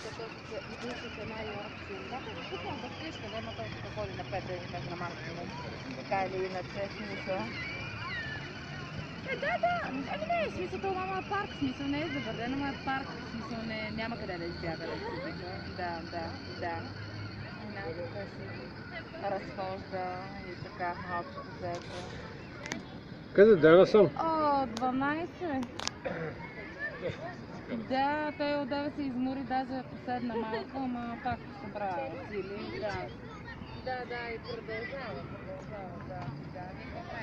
Мисля, най-общо. Тук да вкъща, няма толкова ходи на 5 дни на максимум. Така или иначе, смисъл. Да. Ами не, смисъл, това мама е парк, смисъл не е заградено, но е парк, смисъл няма къде да избяга да се вика. Да. Някакъв си разхожда и така, общо взето. Къде дена съм? О, 12. Да, той от 9 се измори, даже поседна малко, ама пак събра сили. Да, и продължава, да. Никаква